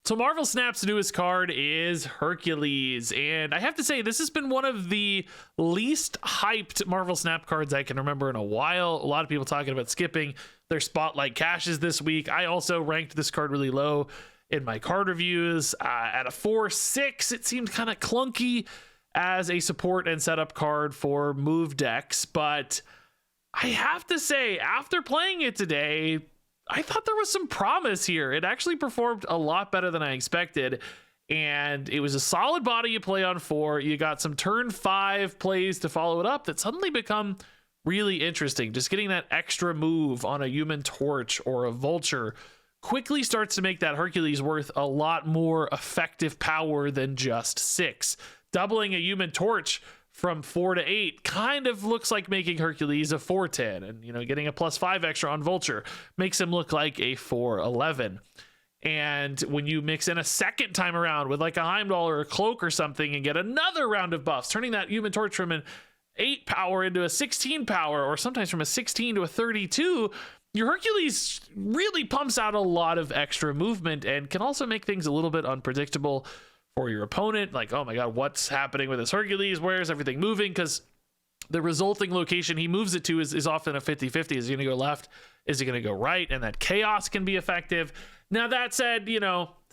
So Marvel Snap's newest card is Hercules, and I have to say this has been one of the least hyped Marvel Snap cards I can remember in a while. A lot of people talking about skipping their spotlight caches this week. I also ranked this card really low in my card reviews at a 4-6. It seemed kind of clunky as a support and setup card for move decks, but I have to say, after playing it today, I thought there was some promise here. It actually performed a lot better than I expected, and it was a solid body you play on 4. You got some turn 5 plays to follow it up that suddenly become really interesting. Just getting that extra move on a Human Torch or a Vulture quickly starts to make that Hercules worth a lot more effective power than just 6. Doubling a Human Torch from 4 to 8 kind of looks like making Hercules a 4-10, and getting a +5 extra on Vulture makes him look like a 4-11. And when you mix in a second time around with like a Heimdall or a Cloak or something and get another round of buffs, turning that Human Torch from an 8 power into a 16 power, or sometimes from a 16 to a 32, your Hercules really pumps out a lot of extra movement and can also make things a little bit unpredictable for your opponent. Like, oh my god, what's happening with this Hercules? Where's everything moving? Because the resulting location he moves it to is often a 50-50. Is he going to go left? Is he going to go right? And that chaos can be effective. Now, that said,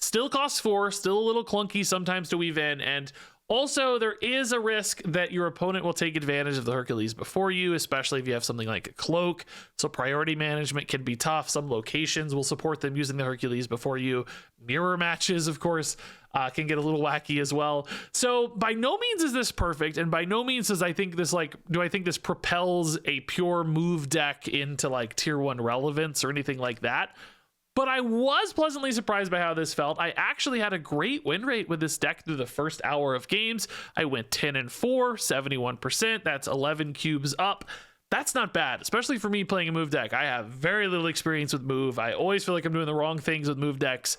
still costs 4, still a little clunky sometimes to weave in. And also, there is a risk that your opponent will take advantage of the Hercules before you, especially if you have something like a Cloak. So priority management can be tough. Some locations will support them using the Hercules before you. Mirror matches, of course, can get a little wacky as well. So by no means is this perfect, and by no means do I think this propels a pure move deck into like tier 1 relevance or anything like that. But I was pleasantly surprised by how this felt. I actually had a great win rate with this deck through the first hour of games. I went 10-4, 71%. That's 11 cubes up. That's not bad, especially for me playing a move deck. I have very little experience with move. I always feel like I'm doing the wrong things with move decks.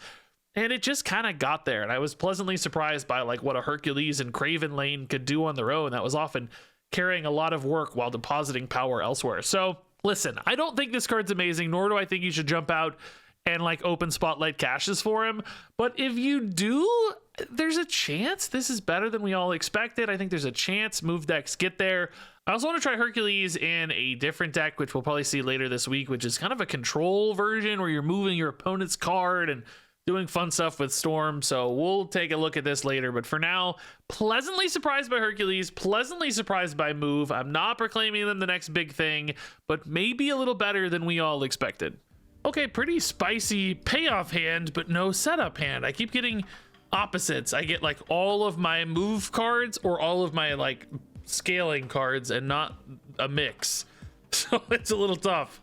And it just kind of got there. And I was pleasantly surprised by like what a Hercules and Craven lane could do on their own. That was often carrying a lot of work while depositing power elsewhere. So listen, I don't think this card's amazing, nor do I think you should jump out and like open spotlight caches for him. But if you do, there's a chance this is better than we all expected. I think there's a chance move decks get there. I also want to try Hercules in a different deck, which we'll probably see later this week, which is kind of a control version where you're moving your opponent's card and doing fun stuff with Storm. So we'll take a look at this later. But for now, pleasantly surprised by Hercules, pleasantly surprised by Move. I'm not proclaiming them the next big thing, but maybe a little better than we all expected. Okay, pretty spicy payoff hand, but no setup hand. I keep getting opposites. I get like all of my move cards or all of my like scaling cards and not a mix. So it's a little tough.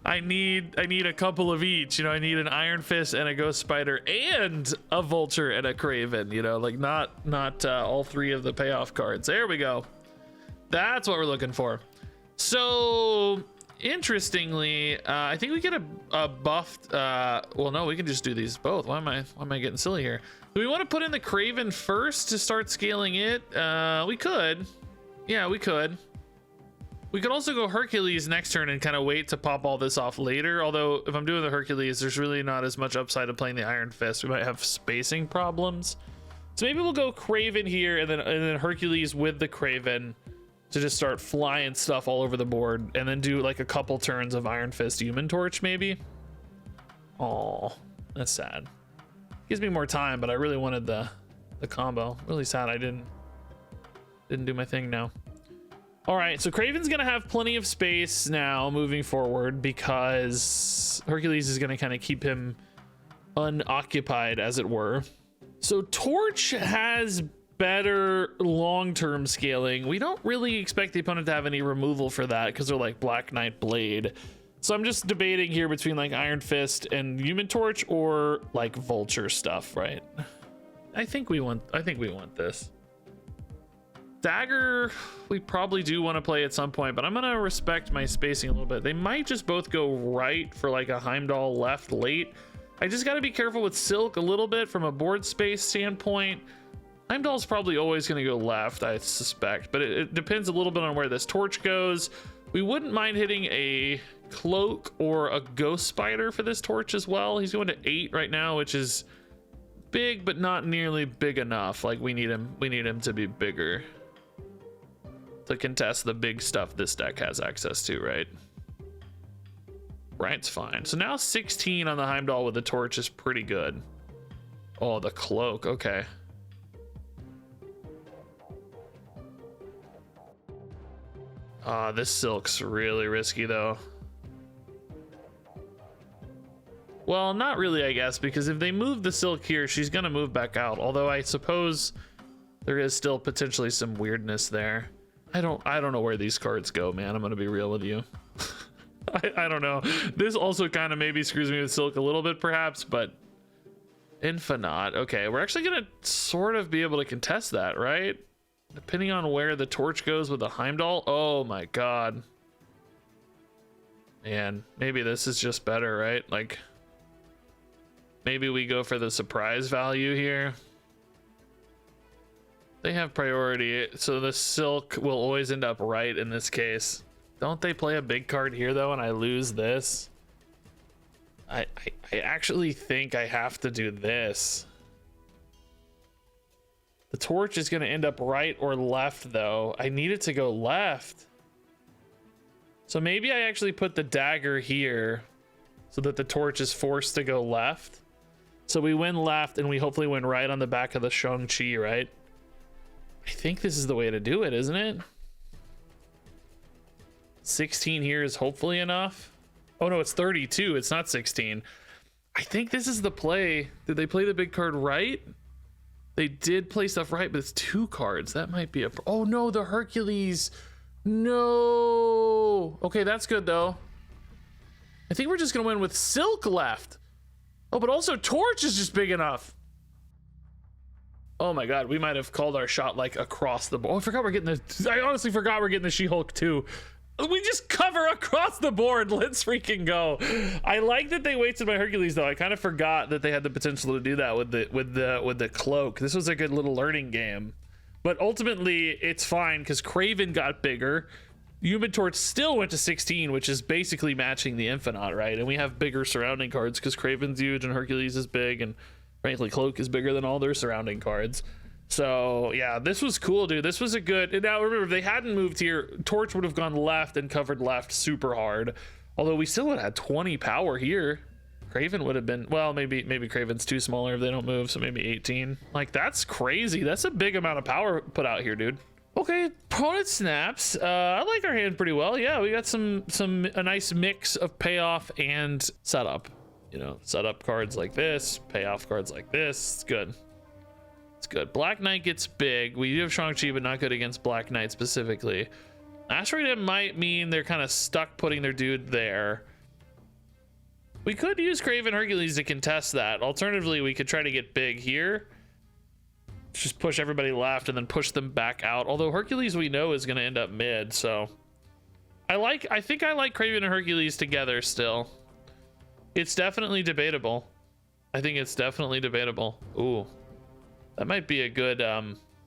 I need a couple of each. I need an Iron Fist and a Ghost Spider and a Vulture and a Craven. Like not all 3 of the payoff cards. There we go. That's what we're looking for. So interestingly, I think we get a buffed. Well, no, we can just do these both. Why am I getting silly here? Do we want to put in the Craven first to start scaling it? We could. Yeah, we could. We could also go Hercules next turn and kind of wait to pop all this off later. Although if I'm doing the Hercules, there's really not as much upside of playing the Iron Fist. We might have spacing problems. So maybe we'll go Craven here and then Hercules with the Craven to just start flying stuff all over the board, and then do like a couple turns of Iron Fist Human Torch maybe. Oh, that's sad. Gives me more time, but I really wanted the combo. Really sad I didn't do my thing now. All right, so Craven's gonna have plenty of space now moving forward because Hercules is gonna kind of keep him unoccupied, as it were. So Torch has better long-term scaling. We don't really expect the opponent to have any removal for that because they're like Black Knight Blade. So I'm just debating here between like Iron Fist and Human Torch or like Vulture stuff, right? I think we want this. Dagger, we probably do want to play at some point, but I'm gonna respect my spacing a little bit. They might just both go right for like a Heimdall left late. I just got to be careful with Silk a little bit from a board space standpoint. Heimdall's probably always going to go left, I suspect, but it depends a little bit on where this Torch goes. We wouldn't mind hitting a Cloak or a Ghost Spider for this Torch as well. He's going to 8 right now, which is big, but not nearly big enough. Like we need him to be bigger to contest the big stuff this deck has access to, right? Right's fine. So now 16 on the Heimdall with the torch is pretty good. Oh, the cloak. Okay. This silk's really risky though. Well, not really, I guess, because if they move the silk here, she's gonna move back out. Although I suppose there is still potentially some weirdness there. I don't know where these cards go, man. I'm gonna be real with you. I don't know. This also kind of maybe screws me with silk a little bit, perhaps, but Infinite. Okay, we're actually gonna sort of be able to contest that, right? Depending on where the torch goes with the Heimdall. Oh my god. Man, maybe this is just better, right? Like, maybe we go for the surprise value here. They have priority, so the silk will always end up right in this case. Don't they play a big card here though, and I lose this? I actually think I have to do this. The torch is going to end up right or left though. I need it to go left. So maybe I actually put the dagger here so that the torch is forced to go left. So we win left and we hopefully win right on the back of the Shang-Chi, right? I think this is the way to do it, isn't it? 16 here is hopefully enough. Oh no, it's 32. It's not 16. I think this is the play. Did they play the big card right? They did play stuff right, but it's 2 cards. That might be a... Oh no, the Hercules. No. Okay, that's good though. I think we're just gonna win with silk left. Oh, but also torch is just big enough. Oh my god, we might have called our shot like across the board. Oh, I forgot we're getting the... I honestly forgot we're getting the She-Hulk too. We just cover across the board. Let's freaking go. I like that they wasted my Hercules though. I kind of forgot that they had the potential to do that with the cloak. This was a good little learning game. But ultimately it's fine because Kraven got bigger. Human Torch still went to 16, which is basically matching the Infinite, right? And we have bigger surrounding cards because Kraven's huge and Hercules is big, and frankly Cloak is bigger than all their surrounding cards. So yeah, this was cool, dude. This was a good... And now remember, if they hadn't moved here, Torch would have gone left and covered left super hard. Although we still would have had 20 power here. Kraven would have been... Well, maybe Kraven's too smaller if they don't move, so maybe 18. Like, that's crazy. That's a big amount of power put out here, dude. Okay, opponent snaps. I like our hand pretty well. Yeah, we got a nice mix of payoff and setup. You know, setup cards like this, payoff cards like this. It's good. It's good. Black Knight gets big. We do have Shang-Chi, but not good against Black Knight specifically. Asteroid M might mean they're kind of stuck putting their dude there. We could use Kraven Hercules to contest that. Alternatively, we could try to get big here. Just push everybody left and then push them back out. Although Hercules we know is going to end up mid, so... I think I like Kraven and Hercules together still. It's definitely debatable. I think it's definitely debatable. Ooh. That might be a good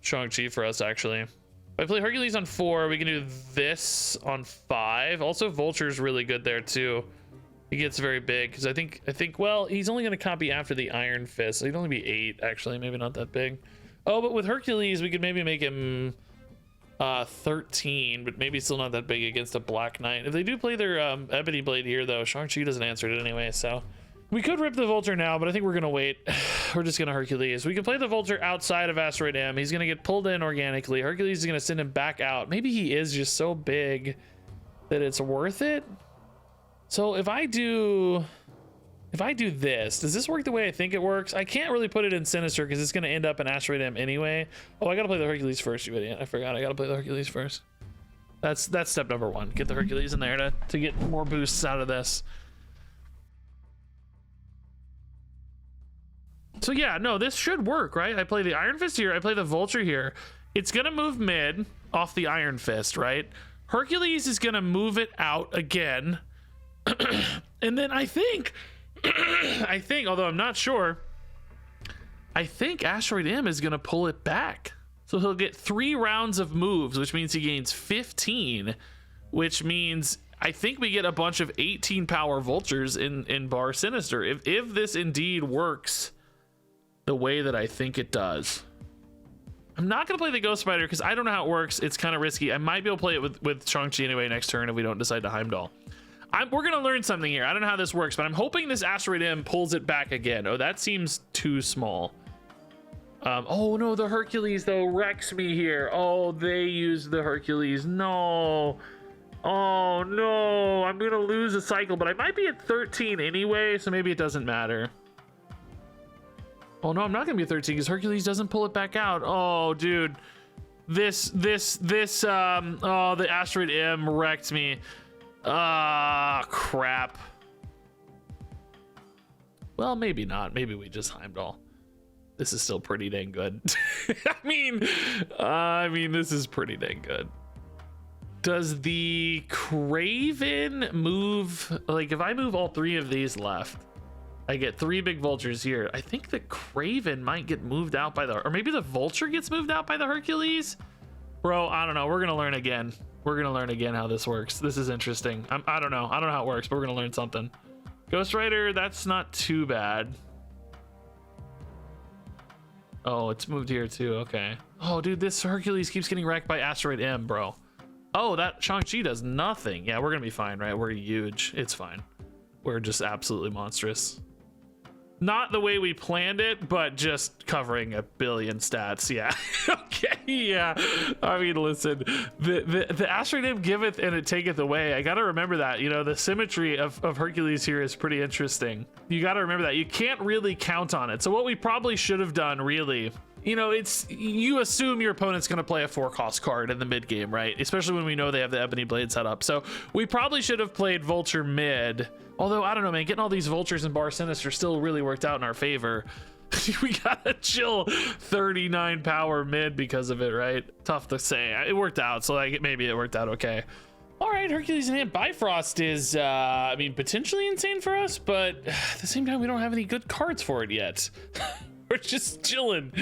Shang-Chi for us, actually. If I play Hercules on 4, we can do this on 5. Also, Vulture's really good there, too. He gets very big, because I think, well, he's only going to copy after the Iron Fist. So he'd only be 8, actually. Maybe not that big. Oh, but with Hercules, we could maybe make him 13, but maybe still not that big against a Black Knight. If they do play their Ebony Blade here, though, Shang-Chi doesn't answer it anyway, so... We could rip the Vulture now, but I think we're going to wait. We're just going to Hercules. We can play the Vulture outside of Asteroid M. He's going to get pulled in organically. Hercules is going to send him back out. Maybe he is just so big that it's worth it. So if I do this, does this work the way I think it works? I can't really put it in Sinister because it's going to end up in Asteroid M anyway. Oh, I got to play the Hercules first, you idiot. I forgot. I got to play the Hercules first. That's step number 1. Get the Hercules in there to get more boosts out of this. So yeah, no, this should work, right? I play the Iron Fist here. I play the Vulture here. It's going to move mid off the Iron Fist, right? Hercules is going to move it out again. And then I think, although I'm not sure, I think Asteroid M is going to pull it back. So he'll get 3 rounds of moves, which means he gains 15, which means I think we get a bunch of 18 power Vultures in Bar Sinister. If this indeed works the way that I think it does. I'm not going to play the Ghost Spider because I don't know how it works. It's kind of risky. I might be able to play it with Shang-Chi anyway next turn if we don't decide to Heimdall. We're going to learn something here. I don't know how this works, but I'm hoping this Asteroid M pulls it back again. Oh, that seems too small. Oh no, the Hercules though wrecks me here. Oh, they used the Hercules. No. Oh no, I'm going to lose a cycle, but I might be at 13 anyway, so maybe it doesn't matter. Oh no, I'm not gonna be 13 because Hercules doesn't pull it back out. Oh, dude, oh, the Asteroid M wrecked me. Ah, crap. Well, maybe not. Maybe we just Heimdall. This is still pretty dang good. I mean, this is pretty dang good. Does the Craven move? Like, if I move all three of these left, I get 3 big vultures here. I think the Craven might get moved out by or maybe the Vulture gets moved out by the Hercules. Bro, I don't know. We're gonna learn again. We're gonna learn again how this works. This is interesting. I don't know how it works, but we're gonna learn something. Ghost Rider, that's not too bad. Oh, it's moved here too. Okay. Oh, dude, this Hercules keeps getting wrecked by Asteroid M, bro. Oh, that Shang-Chi does nothing. Yeah, we're gonna be fine, right? We're huge. It's fine. We're just absolutely monstrous. Not the way we planned it, but just covering a billion stats. Yeah. Okay. Yeah. I mean, listen, the Asteroid M giveth and it taketh away. I got to remember that, you know, the symmetry of Hercules here is pretty interesting. You got to remember that you can't really count on it. So what we probably should have done really, you know, you assume your opponent's going to play a 4-cost card in the mid game, right? Especially when we know they have the Ebony Blade set up. So we probably should have played Vulture mid. Although, I don't know, man, getting all these Vultures and Bar Sinister still really worked out in our favor. We got a chill 39 power mid because of it, right? Tough to say. It worked out, so like maybe it worked out okay. All right, Hercules and Bifrost is, I mean, potentially insane for us, but at the same time, we don't have any good cards for it yet. We're just chilling.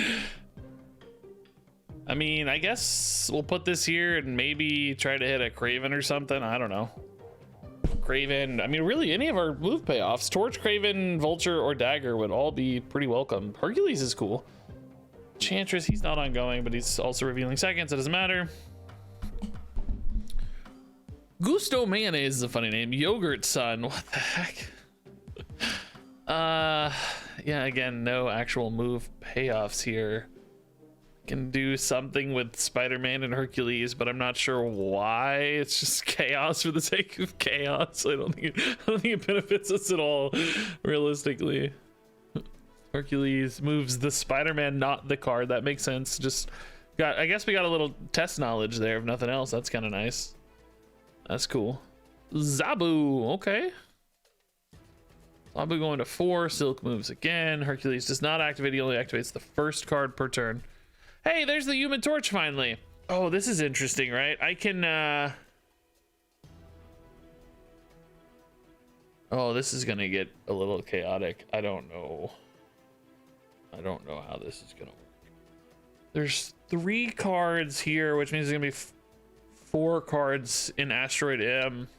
I mean, I guess we'll put this here and maybe try to hit a Craven or something. I don't know. Craven, I mean, really any of our move payoffs, Torch, Craven, Vulture, or Dagger would all be pretty welcome. Hercules is cool. Enchantress, he's not ongoing, but he's also revealing seconds. It doesn't matter. Gusto Mayonnaise is a funny name. Yogurt Son, what the heck? Yeah, again, no actual move payoffs here. Can do something with Spider-Man and Hercules, but I'm not sure why. It's just chaos for the sake of chaos. I don't think it benefits us at all, realistically. Hercules moves the Spider-Man, not the card. That makes sense. I guess we got a little test knowledge there, if nothing else. That's kind of nice. That's cool. Zabu, okay. Zabu going to 4. Silk moves again. Hercules does not activate. He only activates the first card per turn. Hey, there's the Human Torch finally. Oh, this is interesting, right? I can, oh, this is gonna get a little chaotic. I don't know how this is gonna work. There's 3 cards here, which means there's gonna be 4 cards in Asteroid M.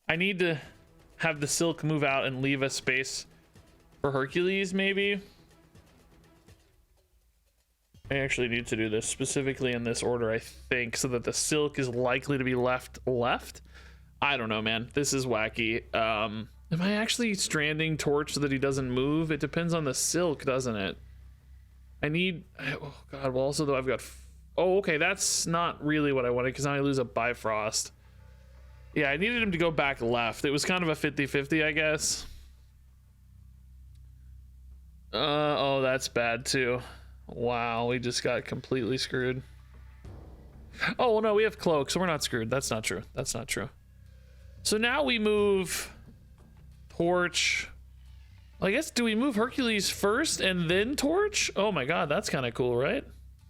I need to have the Silk move out and leave a space for Hercules, maybe. I actually need to do this specifically in this order, I think, so that the Silk is likely to be left. I don't know, man. This is wacky. Am I actually stranding Torch so that he doesn't move? It depends on the Silk, doesn't it? Oh god, well also though I've got, oh okay, that's not really what I wanted because now I lose a Bifrost. Yeah, I needed him to go back left. It was kind of a 50-50, I guess. Oh, that's bad too. Wow, we just got completely screwed. Oh, well, no, we have Cloak, so we're not screwed. That's not true. That's not true. So now we move Torch. I guess, do we move Hercules first and then Torch? Oh my god, that's kind of cool, right?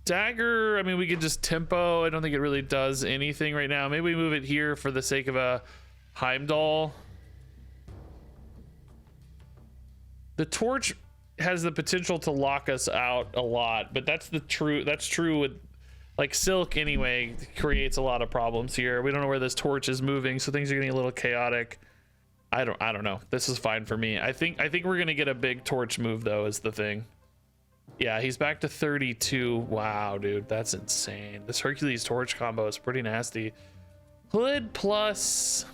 Dagger, I mean, we could just tempo. I don't think it really does anything right now. Maybe we move it here for the sake of a Heimdall. The Torch has the potential to lock us out a lot, but that's true with like Silk anyway. Creates a lot of problems here. We don't know where this Torch is moving, so things are getting a little chaotic. I don't know. This is fine for me. I think we're gonna get a big torch move though, is the thing. Yeah, he's back to 32. Wow, dude, that's insane. This Hercules torch combo is pretty nasty. Hood plus,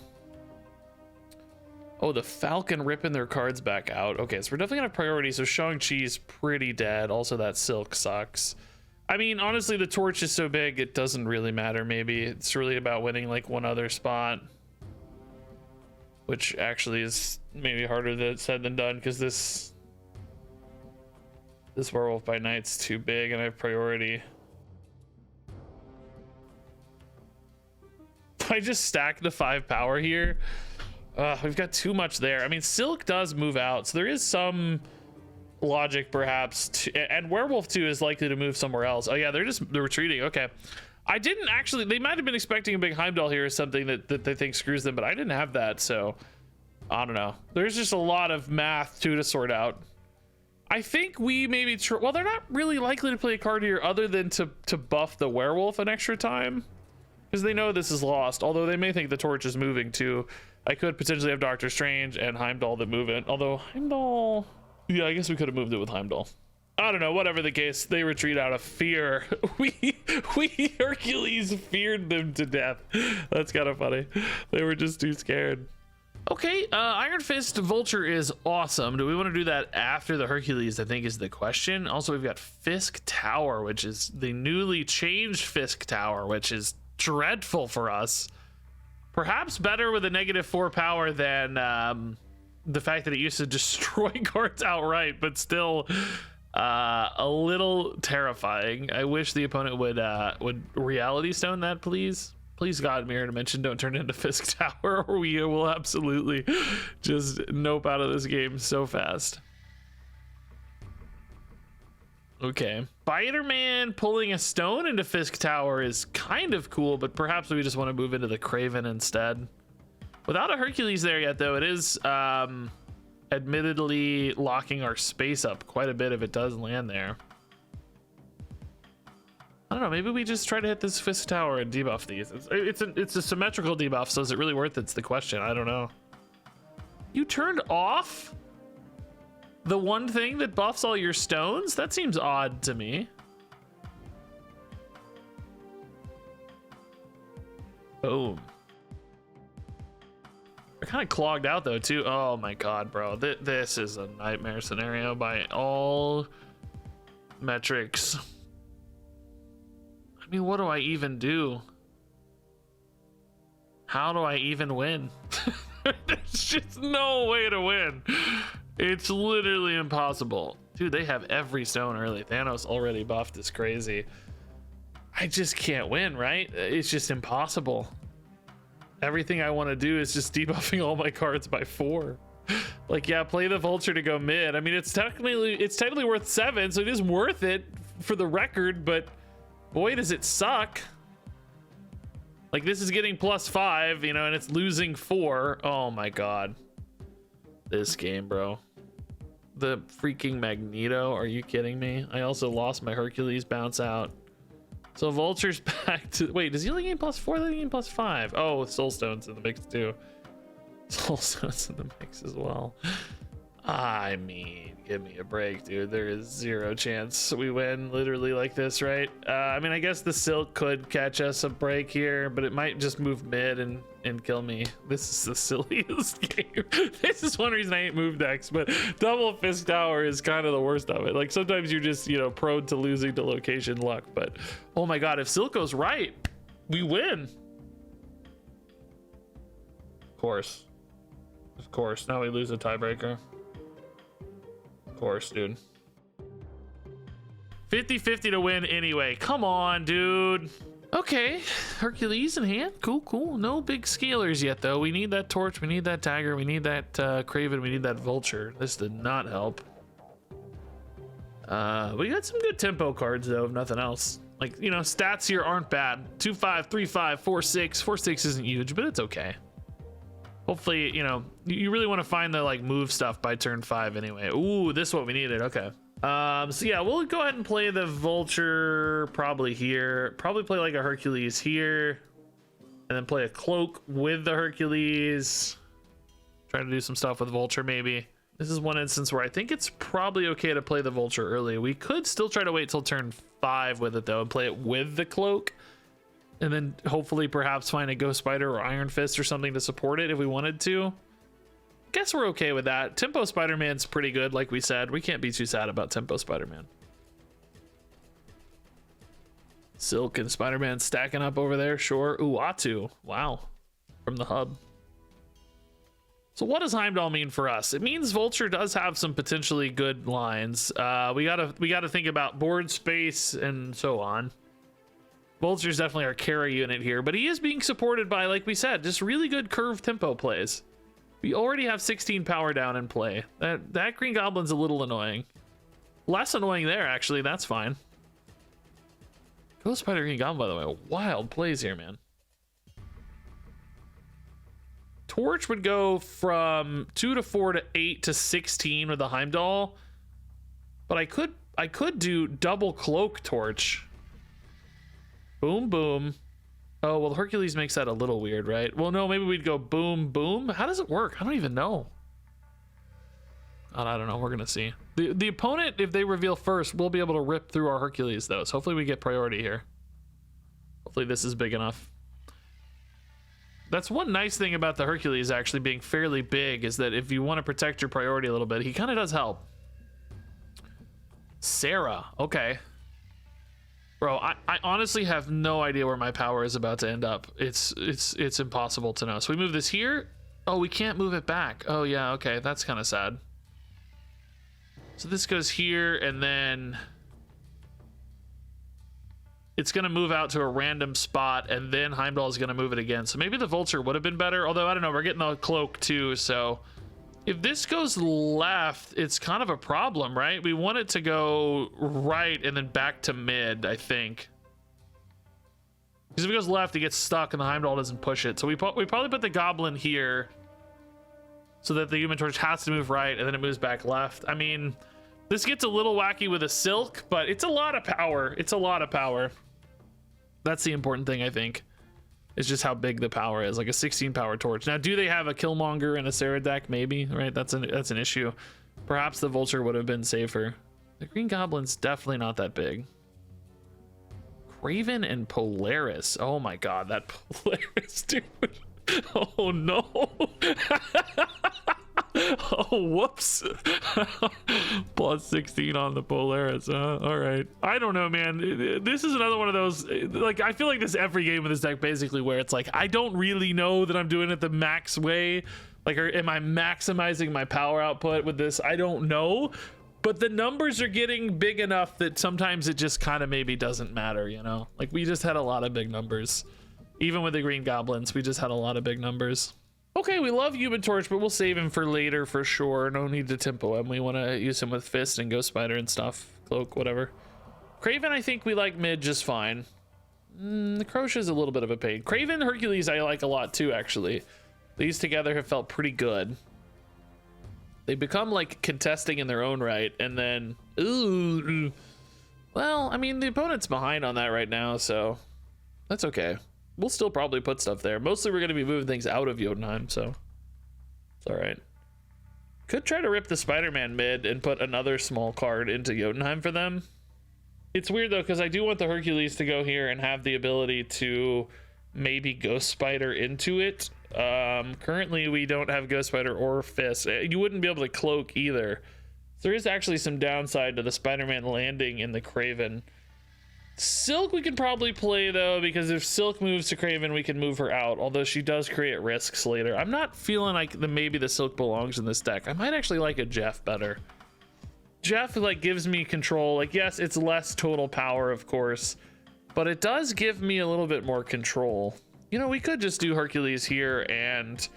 oh, the Falcon ripping their cards back out. Okay, so we're definitely gonna have priority. So Shang-Chi's pretty dead. Also, that Silk sucks. I mean, honestly, the torch is so big, it doesn't really matter. Maybe it's really about winning like one other spot, which actually is maybe harder said than done, because this Werewolf by Night's too big and I have priority. If I just stack the 5 power here, we've got too much there. I mean, Silk does move out, so there is some logic perhaps and Werewolf 2 is likely to move somewhere else. Oh yeah, they're retreating. Okay, I didn't actually, they might have been expecting a big Heimdall here or something that they think screws them, but I didn't have that, so I don't know. There's just a lot of math too to sort out. I think we maybe well, they're not really likely to play a card here other than to buff the Werewolf an extra time, because they know this is lost, although they may think the torch is moving too. I could potentially have Doctor Strange and Heimdall that move it, although Heimdall, yeah, I guess we could have moved it with Heimdall. I don't know, whatever the case, they retreat out of fear. we Hercules feared them to death. That's kind of funny. They were just too scared. Okay, Iron Fist Vulture is awesome. Do we want to do that after the Hercules, I think is the question. Also, we've got Fisk Tower, which is the newly changed Fisk Tower, which is dreadful for us. Perhaps better with a -4 power than the fact that it used to destroy cards outright, but still a little terrifying. I wish the opponent would Reality Stone that, please. Please, God, Mirror Dimension, don't turn into Fisk Tower, or we will absolutely just nope out of this game so fast. Okay, Spider-Man pulling a stone into Fisk Tower is kind of cool, but perhaps we just want to move into the Craven instead. Without a Hercules there yet, though, it is admittedly locking our space up quite a bit if it does land there. I don't know, maybe we just try to hit this Fisk Tower and debuff these. It's a symmetrical debuff, so is it really worth it? It's the question. I don't know. You turned off the one thing that buffs all your stones? That seems odd to me. Boom. They're kind of clogged out though too. Oh my God, bro. This is a nightmare scenario by all metrics. I mean, what do I even do? How do I even win? There's just no way to win. It's literally impossible. Dude, they have every stone early. Thanos already buffed is crazy. I just can't win, right? It's just impossible. Everything I want to do is just debuffing all my cards by 4. Like, yeah, play the Vulture to go mid. I mean, it's technically worth 7, so it is worth it for the record, but boy, does it suck. Like, this is getting +5, you know, and it's losing 4. Oh my God. This game, bro. The freaking Magneto. Are you kidding me? I also lost my Hercules bounce out. So Vulture's back to, wait, does he only gain +4? Then he gain +5. Oh, Soul Stone's in the mix too. Soul Stone's in the mix as well. I mean, give me a break, dude. There is 0 chance we win literally like this, right? I mean, I guess the Silk could catch us a break here, but it might just move mid and kill me. This is the silliest game. This is one reason I ain't moved decks, but double Fisk Tower is kind of the worst of it. Like, sometimes you're just, you know, prone to losing to location luck, but oh my God, if Silk goes right, we win. Of course. Of course. Now we lose a tiebreaker. Of course, dude. 50-50 to win anyway. Come on, dude. Okay, Hercules in hand. Cool. No big scalers yet, though. We need that Torch. We need that Dagger. We need that Craven. We need that Vulture. This did not help. We got some good tempo cards, though, if nothing else. Like, you know, stats here aren't bad. 2-5, 3-5, 4-6. 4-6 isn't huge, but it's okay. Hopefully, you know, you really want to find the like move stuff by turn 5 anyway. Ooh, this is what we needed. Okay. So yeah, we'll go ahead and play the Vulture probably here. Probably play like a Hercules here, and then play a Cloak with the Hercules. Try to do some stuff with Vulture maybe. This is one instance where I think it's probably okay to play the Vulture early. We could still try to wait till turn 5 with it though and play it with the cloak. And then hopefully perhaps find a Ghost Spider or Iron Fist or something to support it if we wanted to. Guess we're okay with that. Tempo Spider-Man's pretty good, like we said. We can't be too sad about Tempo Spider-Man. Silk and Spider-Man stacking up over there, sure. Uatu, wow, from the hub. So what does Heimdall mean for us? It means Vulture does have some potentially good lines. We gotta think about board space and so on. Vulture's definitely our carry unit here, but he is being supported by, like we said, just really good curve tempo plays. We already have 16 power down in play. That Green Goblin's a little annoying. Less annoying there, actually. That's fine. Ghost Spider Green Goblin, by the way, wild plays here, man. Torch would go from 2 to 4 to 8 to 16 with the Heimdall, but I could do double cloak Torch. Boom, boom. Oh, well, Hercules makes that a little weird, right? Well, no, maybe we'd go boom, boom. How does it work? I don't even know. I don't know. We're going to see. The opponent, if they reveal first, will be able to rip through our Hercules, though. So hopefully we get priority here. Hopefully this is big enough. That's one nice thing about the Hercules actually being fairly big, is that if you want to protect your priority a little bit, he kind of does help. Sarah. Okay. Bro, I honestly have no idea where my power is about to end up. It's impossible to know. So we move this here. Oh, we can't move it back. Oh yeah, okay, that's kind of sad. So this goes here, and then it's gonna move out to a random spot, and then Heimdall is gonna move it again. So maybe the Vulture would have been better, although I don't know, we're getting the cloak too, so if this goes left, it's kind of a problem, right? We want it to go right and then back to mid, I think. Because if it goes left, it gets stuck and the Heimdall doesn't push it. So we probably put the Goblin here so that the Human Torch has to move right and then it moves back left. I mean, this gets a little wacky with a Silk, but it's a lot of power. It's a lot of power. That's the important thing, I think. It's just how big the power is, like a 16 power Torch. Now, do they have a Killmonger and a Sarah deck? Maybe, right? That's an issue. Perhaps the Vulture would have been safer. The Green Goblin's definitely not that big. Craven and Polaris. Oh my god, that Polaris, dude. Oh no. Oh, whoops. Plus 16 on the Polaris. All right. I don't know, man. This is another one of those, like, I feel like this every game with this deck basically, where it's like, I don't really know that I'm doing it the max way. Like, or am I maximizing my power output with this? I don't know. But the numbers are getting big enough that sometimes it just kind of maybe doesn't matter, you know? Like, we just had a lot of big numbers. Even with the Green Goblins, we just had a lot of big numbers. Okay, we love Human Torch, but we'll save him for later for sure. No need to tempo him. We want to use him with Fist and Ghost Spider and stuff. Cloak, whatever. Craven, I think we like mid just fine. The Crochet is a little bit of a pain. Craven, Hercules, I like a lot too, actually. These together have felt pretty good. They become like contesting in their own right, and then, ooh. Well, I mean, the opponent's behind on that right now, so that's okay. We'll still probably put stuff there. Mostly we're going to be moving things out of Jotunheim, so it's all right. Could try to rip the Spider-Man mid and put another small card into Jotunheim for them. It's weird, though, because I do want the Hercules to go here and have the ability to maybe Ghost Spider into it. Currently, we don't have Ghost Spider or Fist. You wouldn't be able to Cloak either. There is actually some downside to the Spider-Man landing in the Craven. Silk we can probably play, though, because if Silk moves to Craven, we can move her out, although she does create risks later. I'm not feeling like maybe the Silk belongs in this deck. I might actually like a Jeff better. Jeff, like, gives me control. Like, yes, it's less total power, of course, but it does give me a little bit more control. You know, we could just do Hercules here and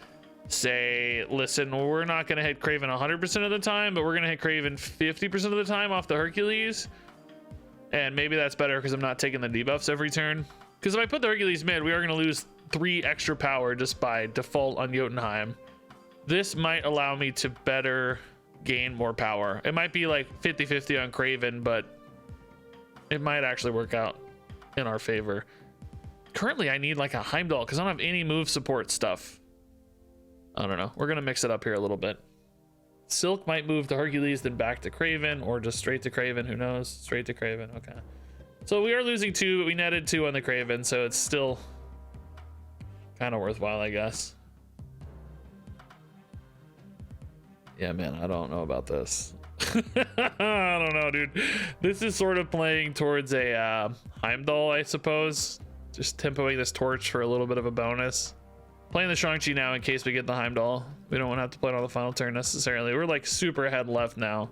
say, listen, we're not going to hit Craven 100% of the time, but we're going to hit Craven 50% of the time off the Hercules. And maybe that's better because I'm not taking the debuffs every turn. Because if I put the Hercules mid, we are going to lose 3 extra power just by default on Jotunheim. This might allow me to better gain more power. It might be like 50-50 on Craven, but it might actually work out in our favor. Currently, I need like a Heimdall because I don't have any move support stuff. I don't know. We're gonna mix it up here a little bit. Silk might move to Hercules, then back to Craven, or just straight to Craven. Who knows? Straight to Craven. Okay. So we are losing 2, but we netted 2 on the Craven, so it's still kind of worthwhile, I guess. Yeah, man, I don't know about this. I don't know, dude. This is sort of playing towards a Heimdall, I suppose. Just tempoing this torch for a little bit of a bonus. Playing the Shang-Chi now in case we get the Heimdall. We don't want to have to play it on the final turn necessarily. We're like super ahead left now.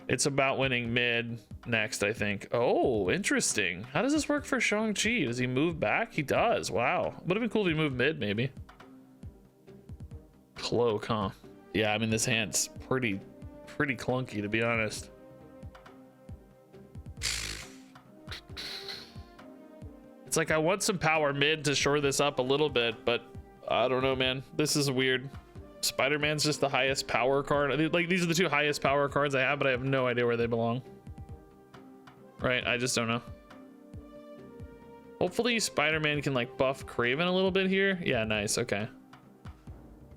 It's about winning mid next, I think. Oh, interesting. How does this work for Shang-Chi? Does he move back? He does. Wow. Would have been cool if he moved mid, maybe. Cloak, huh? Yeah, I mean, this hand's pretty clunky, to be honest. It's like I want some power mid to shore this up a little bit, but I don't know, man. This is weird. Spider-Man's just the highest power card. Like, these are the 2 highest power cards I have, but I have no idea where they belong. Right? I just don't know. Hopefully Spider-Man can like buff Craven a little bit here. Yeah, nice. Okay.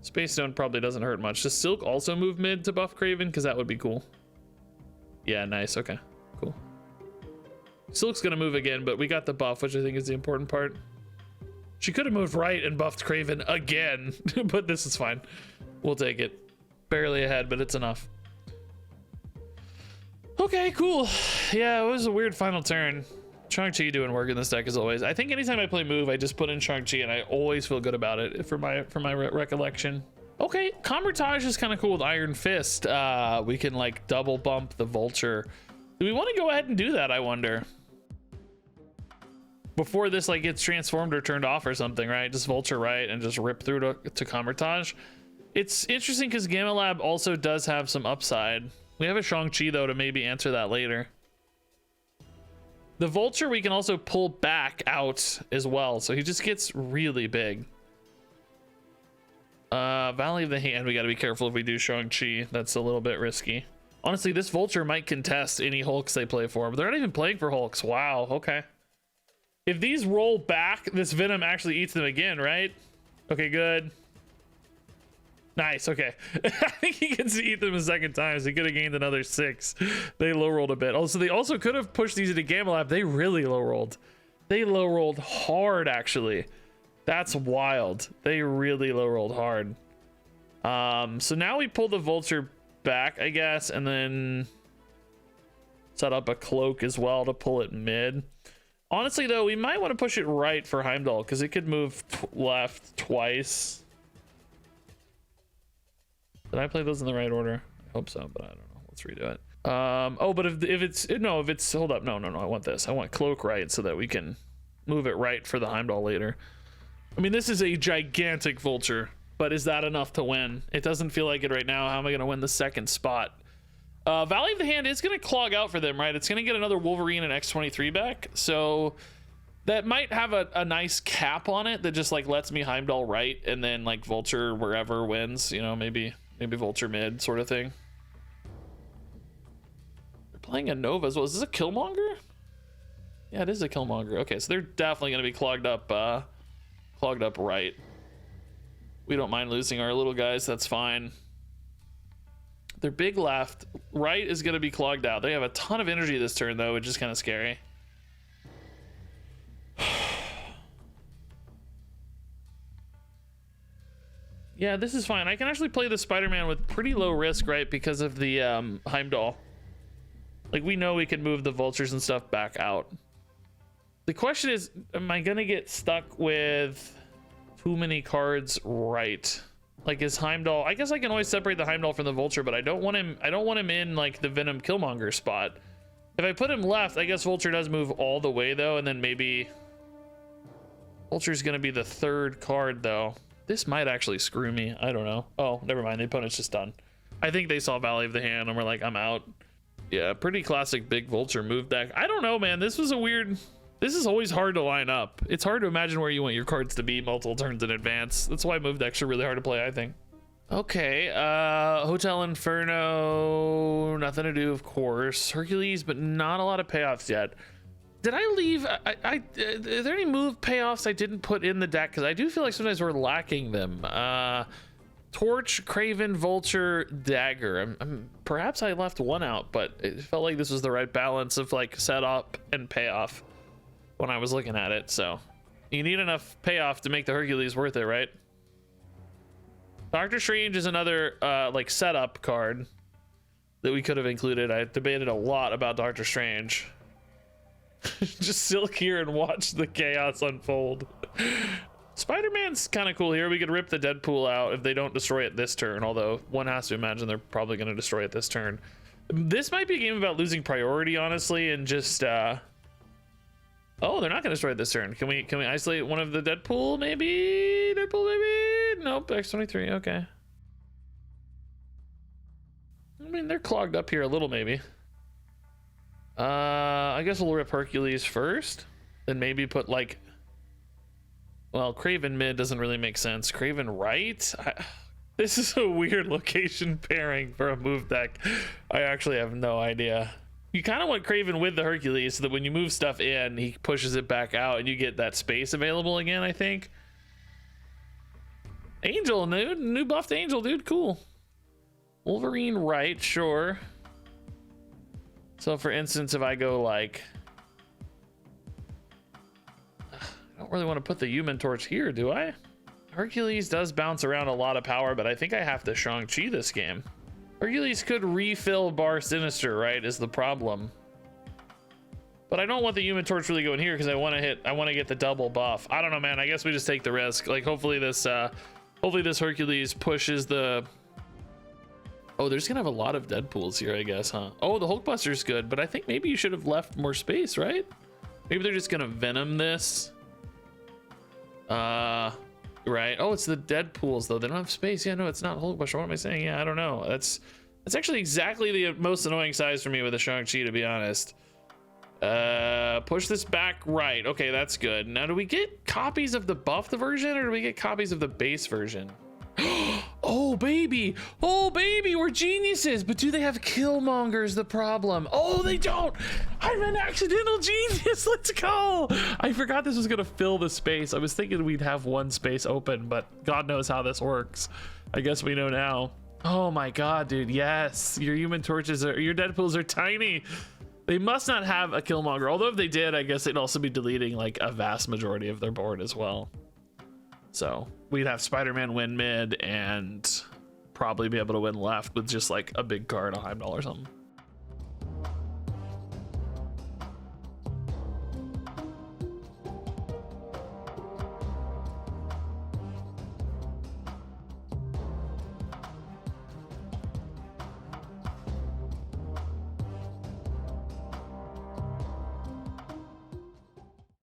Space Stone probably doesn't hurt much. Does Silk also move mid to buff Craven? Because that would be cool. Yeah, nice. Okay, cool. Silk's gonna move again, but we got the buff, which I think is the important part. She could have moved right and buffed Craven again, but this is fine. We'll take it. Barely ahead, but it's enough. Okay, cool. Yeah, it was a weird final turn. Shang-Chi doing work in this deck as always. I think anytime I play move, I just put in Shang-Chi and I always feel good about it for my recollection. Okay, Convertage is kind of cool with Iron Fist. We can like double bump the Vulture. Do we want to go ahead and do that, I wonder? Before this like gets transformed or turned off or something, right? Just Vulture right and just rip through to Convertage. It's interesting because Gamma Lab also does have some upside. We have a Shang-Chi though to maybe answer that later. The Vulture we can also pull back out as well, so he just gets really big. Valley of the Hand, we got to be careful if we do Shang-Chi. That's a little bit risky. Honestly, this Vulture might contest any Hulks they play for, but they're not even playing for Hulks. Wow, okay. If these roll back, this Venom actually eats them again, right? Okay, good. Nice, okay. I think he gets to eat them a second time, so he could have gained another 6. They low rolled a bit. Also, they also could have pushed these into Gamma Lab. They really low rolled. They low rolled hard, actually. That's wild. They really low rolled hard. So now we pull the Vulture back, I guess, and then set up a Cloak as well to pull it mid. Honestly, though, we might want to push it right for Heimdall because it could move left twice. Did I play those in the right order? I hope so, but I don't know. Let's redo it. Oh, but if it's hold up, no, I want this. I want Cloak right so that we can move it right for the Heimdall later. I mean, this is a gigantic Vulture, but is that enough to win? It doesn't feel like it right now. How am I going to win the second spot? Valley of the Hand is going to clog out for them, right? It's going to get another Wolverine and X-23 back, so that might have a nice cap on it that just like lets me Heimdall right and then like Vulture wherever wins, you know, maybe Vulture mid sort of thing. They're playing a Nova as well. Is this a Killmonger? Yeah, it is a Killmonger. Okay, so they're definitely going to be clogged up right. We don't mind losing our little guys. That's fine. Their big left. Right is going to be clogged out. They have a ton of energy this turn, though, which is kind of scary. Yeah, this is fine. I can actually play the Spider-Man with pretty low risk, right? Because of the Heimdall. Like, we know we can move the Vultures and stuff back out. The question is, am I going to get stuck with too many cards right? Like, is Heimdall... I guess I can always separate the Heimdall from the Vulture, but I don't want him in, like, the Venom Killmonger spot. If I put him left, I guess Vulture does move all the way, though, and then maybe... Vulture's going to be the third card, though. This might actually screw me. I don't know. Oh, never mind. The opponent's just done. I think they saw Valley of the Hand and were like, I'm out. Yeah, pretty classic big Vulture move deck. I don't know, man. This was a weird... This is always hard to line up. It's hard to imagine where you want your cards to be multiple turns in advance. That's why move decks are really hard to play, I think. Okay, Hotel Inferno, nothing to do, of course. Hercules, but not a lot of payoffs yet. Did I leave? Are there any move payoffs I didn't put in the deck? Because I do feel like sometimes we're lacking them. Torch, Craven, Vulture, Dagger. Perhaps I left one out, but it felt like this was the right balance of like setup and payoff when I was looking at it. So you need enough payoff to make the Hercules worth it, right? Doctor Strange is another like setup card that we could have included. I debated a lot about Doctor Strange. Just silk here and watch the chaos unfold. Spider-Man's kind of cool here. We could rip the Deadpool out if they don't destroy it this turn, although one has to imagine they're probably going to destroy it this turn. This might be a game about losing priority, honestly, and just oh, they're not going to destroy it this turn. Can we isolate one of the Deadpool maybe? Nope, X-23. Okay. I mean, they're clogged up here a little maybe. I guess we'll rip Hercules first, then maybe put like, well, Craven mid doesn't really make sense. Craven right? This is a weird location pairing for a move deck. I actually have no idea. You kind of want Craven with the Hercules so that when you move stuff in, he pushes it back out and you get that space available again, I think. Angel, new buffed Angel, dude. Cool. Wolverine right, sure. So for instance, if I go like, I don't really want to put the Human Torch here, do I? Hercules does bounce around a lot of power, but I think I have to Shang-Chi this game. Hercules could refill Bar Sinister, right, is the problem. But I don't want the Human Torch really going here because I want to get the double buff. I don't know, man. I guess we just take the risk. Like hopefully this Hercules pushes the... Oh, there's gonna have a lot of Deadpools here, I guess, huh? Oh, the Hulkbuster's good, but I think maybe you should have left more space, right? Maybe they're just gonna Venom this. Right. Oh, it's the Deadpools though. They don't have space. Yeah, no, it's not Hulkbuster. What am I saying? Yeah, I don't know. That's actually exactly the most annoying size for me with a Shang-Chi, to be honest. Push this back right. Okay, that's good. Now, do we get copies of the buffed version or do we get copies of the base version? Oh baby, we're geniuses, but do they have Killmonger's the problem? Oh, they don't. I'm an accidental genius. Let's go. I forgot this was gonna fill the space. I was thinking we'd have one space open, but God knows how this works. I guess we know now. Oh my God, dude. Yes, your Human Torches your Deadpools are tiny. They must not have a Killmonger, although if they did, I guess they'd also be deleting like a vast majority of their board as well. So we'd have Spider-Man win mid and probably be able to win left with just like a big card, a Heimdall or something.